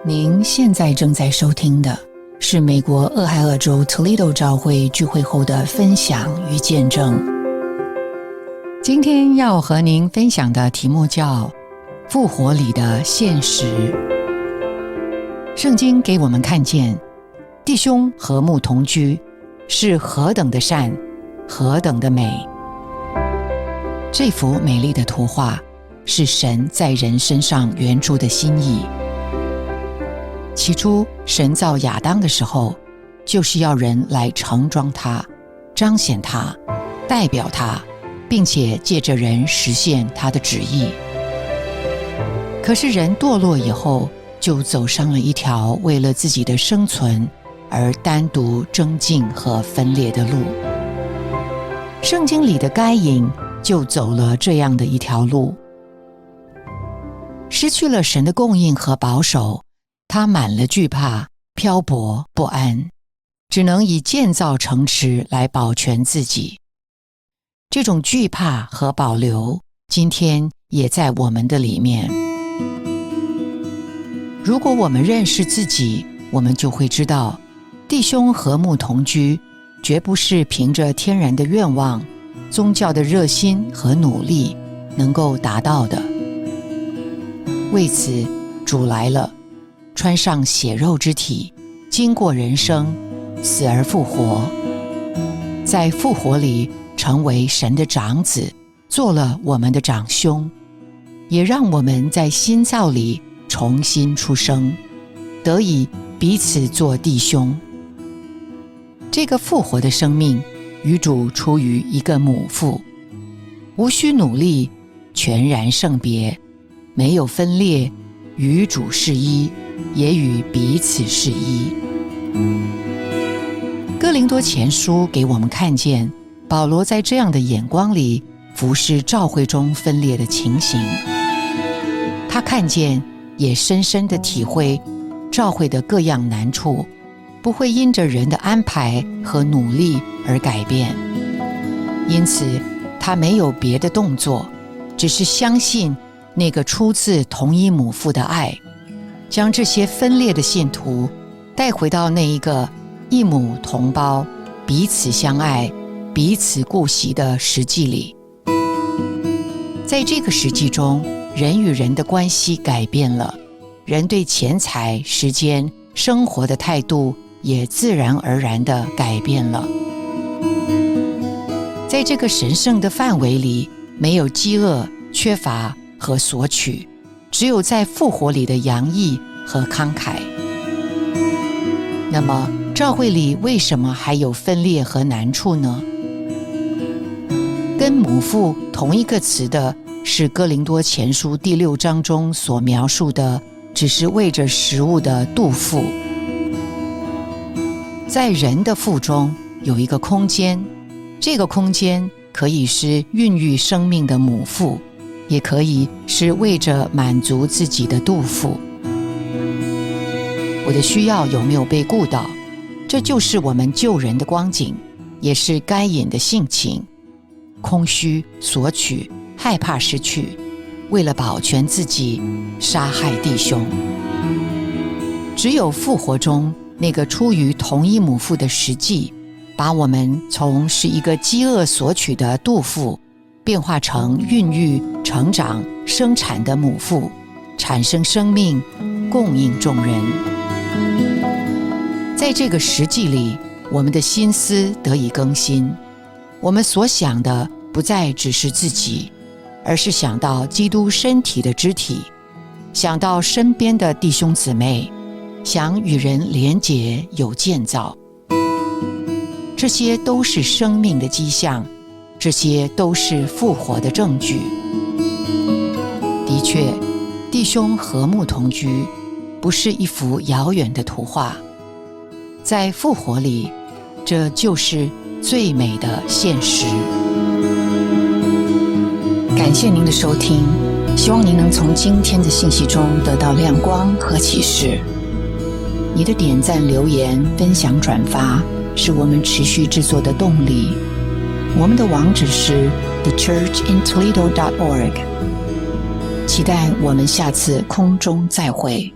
您现在正在收听的是美国俄亥俄州 Toledo 教会聚会后的分享与见证。今天要和您分享的题目叫复活里的现实。圣经给我们看见弟兄和睦同居是何等的善，何等的美。这幅美丽的图画是神在人身上原初的心意。起初神造亚当的时候，就是要人来盛装他，彰显他，代表他，并且借着人实现他的旨意。可是人堕落以后，就走上了一条为了自己的生存而单独争竞和分裂的路。圣经里的该隐就走了这样的一条路，失去了神的供应和保守，他满了惧怕、漂泊不安，只能以建造城池来保全自己。这种惧怕和保留，今天也在我们的里面。如果我们认识自己，我们就会知道，弟兄和睦同居，绝不是凭着天然的愿望、宗教的热心和努力能够达到的。为此，主来了，穿上血肉之体，经过人生，死而复活，在复活里成为神的长子，做了我们的长兄，也让我们在新造里重新出生，得以彼此做弟兄。这个复活的生命与主出于一个母腹，无需努力，全然圣别，没有分裂，与主是一，也与彼此是一。哥林多前书给我们看见保罗在这样的眼光里服侍教会中分裂的情形。他看见也深深地体会教会的各样难处不会因着人的安排和努力而改变，因此他没有别的动作，只是相信那个出自同一母腹的爱，将这些分裂的信徒带回到那一个一母同胞、彼此相爱、彼此顾惜的实际里。在这个实际中，人与人的关系改变了，人对钱财、时间、生活的态度也自然而然地改变了。在这个神圣的范围里，没有饥饿、缺乏和索取，只有在复活里的洋溢和慷慨。那么教会里为什么还有分裂和难处呢？跟母腹同一个词的是哥林多前书第6章中所描述的只是为着食物的肚腹。在人的腹中有一个空间，这个空间可以是孕育生命的母腹，也可以是为着满足自己的肚腹。我的需要有没有被顾到？这就是我们救人的光景，也是该隐的性情：空虚、索取、害怕失去，为了保全自己，杀害弟兄。只有复活中那个出于同一母腹的实际，把我们从是一个饥饿索取的肚腹，变化成孕育、成长、生产的母腹，产生生命，供应众人。在这个实际里，我们的心思得以更新，我们所想的不再只是自己，而是想到基督身体的肢体，想到身边的弟兄姊妹，想与人连结有建造。这些都是生命的迹象，这些都是复活的证据。的确，弟兄和睦同居不是一幅遥远的图画，在复活里，这就是最美的现实。感谢您的收听，希望您能从今天的信息中得到亮光和启示。你的点赞、留言、分享、转发是我们持续制作的动力。我们的网址是 thechurchintoledo.org。期待我们下次空中再会。